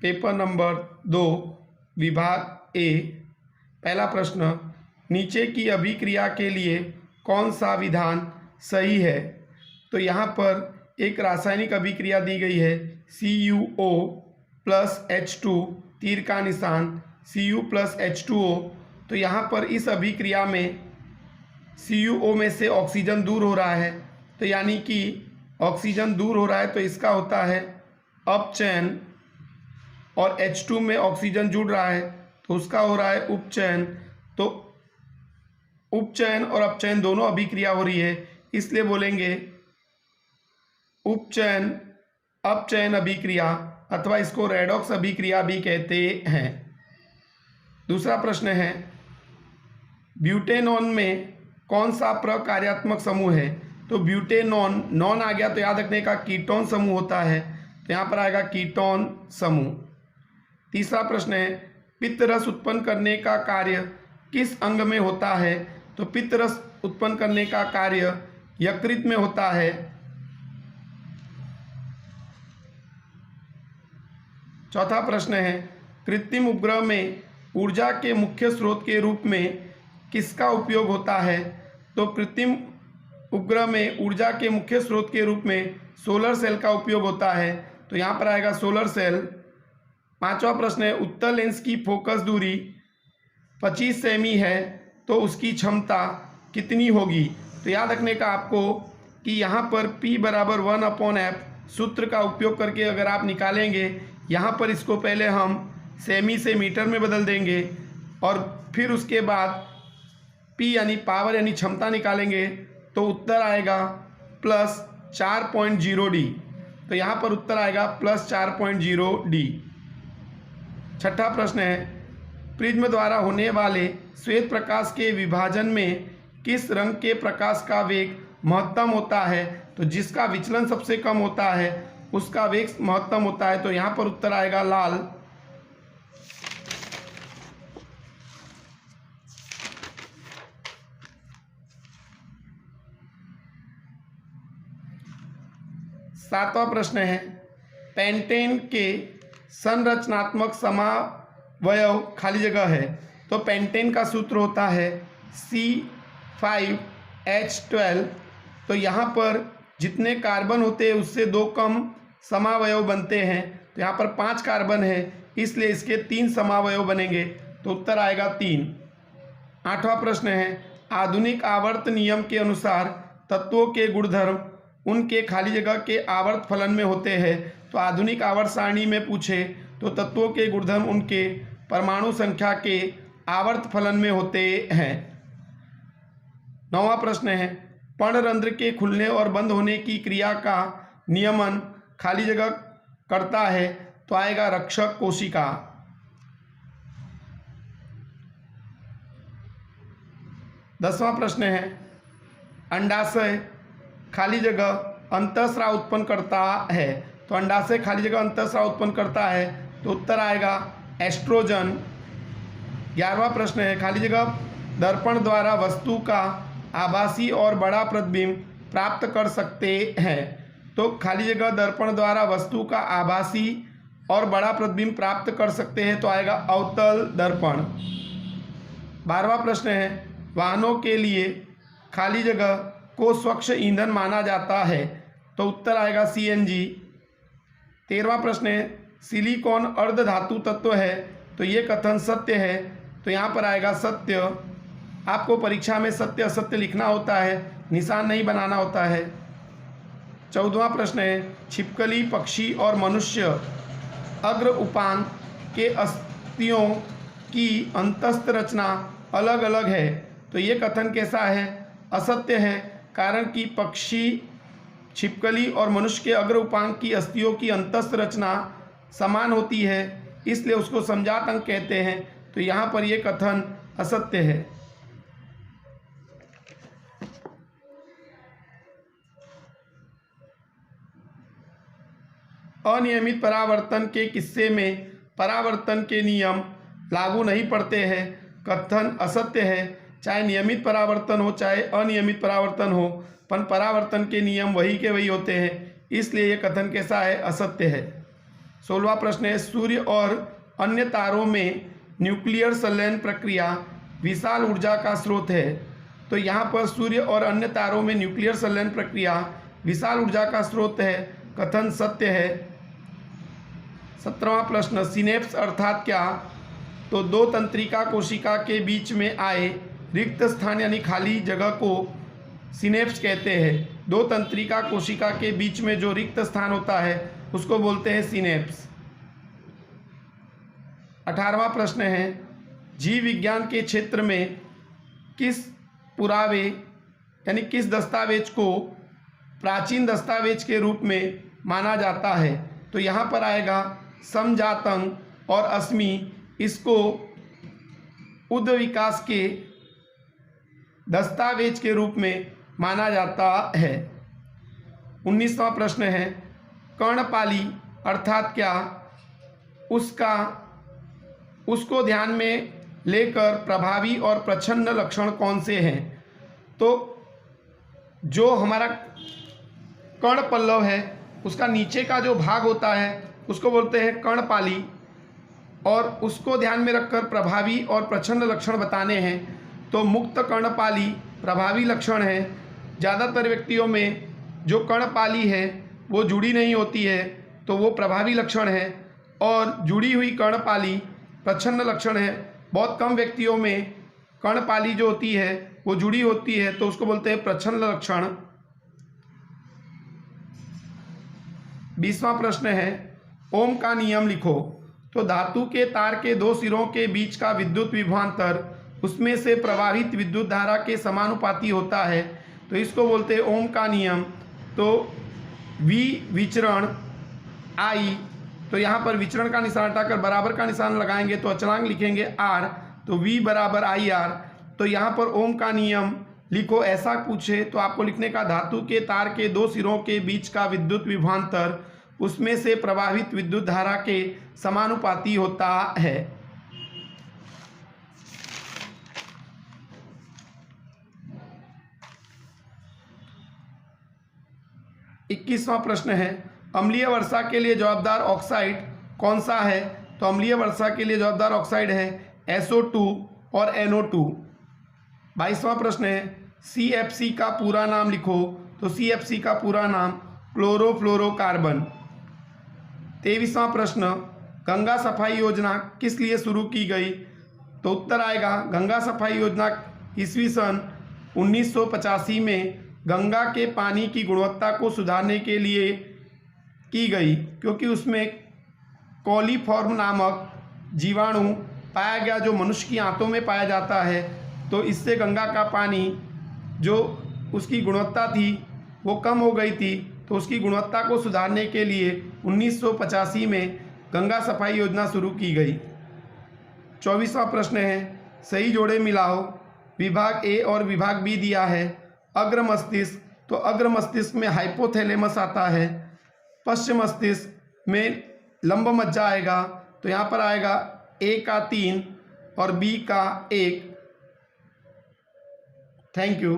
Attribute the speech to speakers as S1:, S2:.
S1: Paper number 2 विभाग ए। पहला प्रश्न, नीचे की अभिक्रिया के लिए कौन सा विधान सही है? तो यहाँ पर एक रासायनिक अभिक्रिया दी गई है CuO प्लस H2 तीर का निशान Cu प्लस H2O। तो यहाँ पर इस अभिक्रिया में CuO में से ऑक्सीजन दूर हो रहा है, तो यानी कि ऑक्सीजन दूर हो रहा है तो इसका होता है अपचयन, और H2 में ऑक्सीजन जुड़ रहा है तो उसका हो रहा है उपचयन। तो उपचयन और अपचयन दोनों अभिक्रिया हो रही है, इसलिए बोलेंगे उपचयन अपचयन अभिक्रिया, अथवा इसको रेडॉक्स अभिक्रिया भी कहते हैं। दूसरा प्रश्न है, ब्यूटेनॉन में कौन सा प्रकार्यात्मक समूह है? तो ब्यूटेनॉन, नॉन आ गया तो याद रखने का कीटोन समूह होता है, तो यहाँ पर आएगा कीटोन समूह। तीसरा प्रश्न है, पित्त रस उत्पन्न करने का कार्य किस अंग में होता है? तो पित्त रस उत्पन्न करने का कार्य यकृत में होता है। चौथा प्रश्न है, कृत्रिम उपग्रह में ऊर्जा के मुख्य स्रोत के रूप में किसका उपयोग होता है? तो कृत्रिम उपग्रह में ऊर्जा के मुख्य स्रोत के रूप में सोलर सेल का उपयोग होता है, तो यहाँ पर आएगा सोलर सेल। पांचवा प्रश्न है, उत्तल लेंस की फोकस दूरी 25 सेमी है तो उसकी क्षमता कितनी होगी? तो याद रखने का आपको कि यहाँ पर P बराबर 1/f सूत्र का उपयोग करके अगर आप निकालेंगे, यहाँ पर इसको पहले हम सेमी से मीटर में बदल देंगे और फिर उसके बाद P यानी पावर यानी क्षमता निकालेंगे, तो उत्तर आएगा +4.0D। तो यहाँ पर उत्तर आएगा +4.0D। छठा प्रश्न है, प्रिज्म द्वारा होने वाले श्वेत प्रकाश के विभाजन में किस रंग के प्रकाश का वेग महत्तम होता है? तो जिसका विचलन सबसे कम होता है उसका वेग महत्तम होता है, तो यहाँ पर उत्तर आएगा लाल। सातवां प्रश्न है, पेंटेन के संरचनात्मक समावयव खाली जगह है। तो पेंटेन का सूत्र होता है C5H12। तो यहाँ पर जितने कार्बन होते हैं उससे 2 कम समावयव बनते हैं, तो यहाँ पर 5 कार्बन है इसलिए इसके 3 समावयव बनेंगे, तो उत्तर आएगा 3। आठवां प्रश्न है, आधुनिक आवर्त नियम के अनुसार तत्वों के गुणधर्म उनके खाली जगह के आवर्त फलन में होते हैं। तो आधुनिक आवर्त सारणी में पूछे तो तत्वों के गुणधर्म उनके परमाणु संख्या के आवर्त फलन में होते हैं। नौवां प्रश्न है, पर्णरंध्र के खुलने और बंद होने की क्रिया का नियमन खाली जगह करता है, तो आएगा रक्षक कोशिका। 10वां प्रश्न है, अंडाशय खाली जगह अंतःस्राव उत्पन्न करता है। तो अंडाशय खाली जगह अंतःस्राव उत्पन्न करता है, तो उत्तर आएगा एस्ट्रोजन। 11वां प्रश्न है, खाली जगह दर्पण द्वारा वस्तु का आभासी और बड़ा प्रतिबिंब प्राप्त कर सकते हैं। तो खाली जगह दर्पण द्वारा वस्तु का आभासी और बड़ा प्रतिबिंब प्राप्त कर सकते हैं, तो आएगा अवतल दर्पण। 12वां प्रश्न है, वाहनों के लिए खाली जगह को स्वच्छ ईंधन माना जाता है, तो उत्तर आएगा CNG। 13वां प्रश्न है, सिलिकॉन अर्धधातु तत्व है, तो ये कथन सत्य है, तो यहाँ पर आएगा सत्य। आपको परीक्षा में सत्य असत्य लिखना होता है, निशान नहीं बनाना होता है। 14वां प्रश्न है, छिपकली पक्षी और मनुष्य अग्र उपांग के अस्थियों की अंतस्थ रचना अलग अलग है, तो ये कथन कैसा है? असत्य है, कारण कि पक्षी, छिपकली और मनुष्य के अग्र उपांग की अस्थियों की अंतस्थ रचना समान होती है, इसलिए उसको समजात अंग कहते हैं, तो यहाँ पर यह कथन असत्य है। अनियमित परावर्तन के किस्से में परावर्तन के नियम लागू नहीं पड़ते हैं, कथन असत्य है। चाहे नियमित परावर्तन हो चाहे अनियमित परावर्तन हो, पर परावर्तन के नियम वही के वही होते हैं, इसलिए ये कथन कैसा है? असत्य है। 16वां प्रश्न है सूर्य और अन्य तारों में न्यूक्लियर संलयन प्रक्रिया विशाल ऊर्जा का स्रोत है। तो यहाँ पर सूर्य और अन्य तारों में न्यूक्लियर संलयन प्रक्रिया विशाल ऊर्जा का स्रोत है, कथन सत्य है। 17वां प्रश्न सिनेप्स अर्थात क्या? तो दो तंत्रिका कोशिका के बीच में आए रिक्त स्थान यानी खाली जगह को सिनेप्स कहते हैं। दो तंत्रिका कोशिका के बीच में जो रिक्त स्थान होता है उसको बोलते हैं सिनेप्स। 18वां प्रश्न है जीव विज्ञान के क्षेत्र में किस पुरावे यानी किस दस्तावेज को प्राचीन दस्तावेज के रूप में माना जाता है? तो यहाँ पर आएगा समजातंग और अस्मि, इसको उद्ध विकास के दस्तावेज के रूप में माना जाता है। 19वां प्रश्न है कर्णपाली अर्थात क्या? उसको ध्यान में लेकर प्रभावी और प्रच्छन्न लक्षण कौन से हैं? तो जो हमारा कर्ण पल्लव है उसका नीचे का जो भाग होता है उसको बोलते हैं कर्णपाली, और उसको ध्यान में रखकर प्रभावी और प्रच्छन्न लक्षण बताने हैं। तो मुक्त कर्णपाली प्रभावी लक्षण है। ज़्यादातर व्यक्तियों में जो कर्णपाली है वो जुड़ी नहीं होती है तो वो प्रभावी लक्षण है, और जुड़ी हुई कर्णपाली प्रच्छन्न लक्षण है। बहुत कम व्यक्तियों में कर्णपाली जो होती है वो जुड़ी होती है तो उसको बोलते हैं प्रच्छन्न लक्षण। 20वां प्रश्न है ओम का नियम लिखो। तो धातु के तार के दो सिरों के बीच का विद्युत विभवांतर उसमें से प्रवाहित विद्युत धारा के समानुपाती होता है, तो इसको बोलते हैं ओम का नियम। तो V विचरण I, तो यहाँ पर विचरण का निशान हटाकर बराबर का निशान लगाएंगे तो अचलांक लिखेंगे R, तो V बराबर IR। तो यहाँ पर ओम का नियम लिखो ऐसा पूछे तो आपको लिखने का धातु के तार के दो सिरों के बीच का विद्युत विभवांतर उसमें से प्रवाहित विद्युत धारा के समानुपाती होता है। इक्कीसवां प्रश्न है अम्लीय वर्षा के लिए जवाबदार ऑक्साइड कौन सा है? तो अम्लीय वर्षा के लिए जवाबदार ऑक्साइड है SO2 और NO2। 22वां प्रश्न है CFC का पूरा नाम लिखो। तो CFC का पूरा नाम क्लोरोफ्लोरोकार्बन। 23वां प्रश्न गंगा सफाई योजना किस लिए शुरू की गई? तो उत्तर आएगा गंगा सफाई योजना ईस्वी सन 1985 में गंगा के पानी की गुणवत्ता को सुधारने के लिए की गई, क्योंकि उसमें कॉलीफॉर्म नामक जीवाणु पाया गया जो मनुष्य की आंतों में पाया जाता है। तो इससे गंगा का पानी जो उसकी गुणवत्ता थी वो कम हो गई थी, तो उसकी गुणवत्ता को सुधारने के लिए 1985 में गंगा सफाई योजना शुरू की गई। 24वां प्रश्न है सही जोड़े मिलाओ। विभाग ए और विभाग बी दिया है। अग्र मस्तिष्क, तो अग्र मस्तिष्क में हाइपोथैलेमस आता है। पश्चिम मस्तिष्क में लंब मज्जा आएगा, तो यहाँ पर आएगा ए का 3 और बी का 1। Thank you.